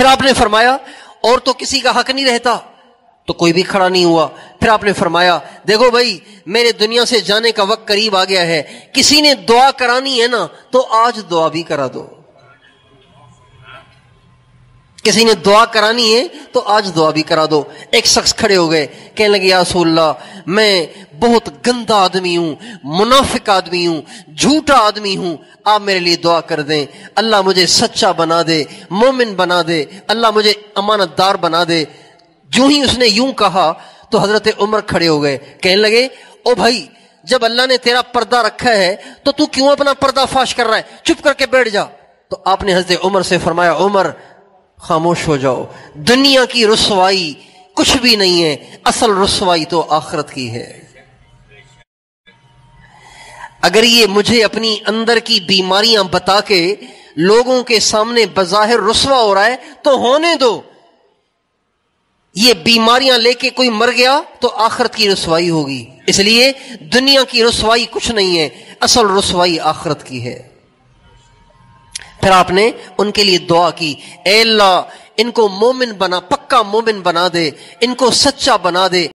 پھر آپ نے فرمایا اور تو کسی کا حق نہیں رہتا، تو کوئی بھی کھڑا نہیں ہوا۔ پھر آپ نے فرمایا دیکھو بھائی میرے دنیا سے جانے کا وقت قریب آ گیا ہے، کسی نے دعا کرانی ہے نا تو آج دعا بھی کرا دو، کسی نے دعا کرانی ہے تو آج دعا بھی کرا دو۔ ایک شخص کھڑے ہو گئے، کہنے لگے یا رسول اللہ میں بہت گندا آدمی ہوں، منافق آدمی ہوں، جھوٹا آدمی ہوں، آپ میرے لیے دعا کر دیں، اللہ مجھے سچا بنا دے، مومن بنا دے، اللہ مجھے امانت دار بنا دے۔ جو ہی اس نے یوں کہا تو حضرت عمر کھڑے ہو گئے، کہنے لگے او بھائی جب اللہ نے تیرا پردہ رکھا ہے تو تو کیوں اپنا پردہ فاش کر رہا ہے، چپ کر کے بیٹھ جا۔ تو آپ نے حضرت عمر سے فرمایا عمر خاموش ہو جاؤ، دنیا کی رسوائی کچھ بھی نہیں ہے، اصل رسوائی تو آخرت کی ہے۔ اگر یہ مجھے اپنی اندر کی بیماریاں بتا کے لوگوں کے سامنے بظاہر رسوا ہو رہا ہے تو ہونے دو، یہ بیماریاں لے کے کوئی مر گیا تو آخرت کی رسوائی ہوگی، اس لیے دنیا کی رسوائی کچھ نہیں ہے، اصل رسوائی آخرت کی ہے۔ پھر آپ نے ان کے لیے دعا کی، اے اللہ ان کو مومن بنا، پکا مومن بنا دے، ان کو سچا بنا دے۔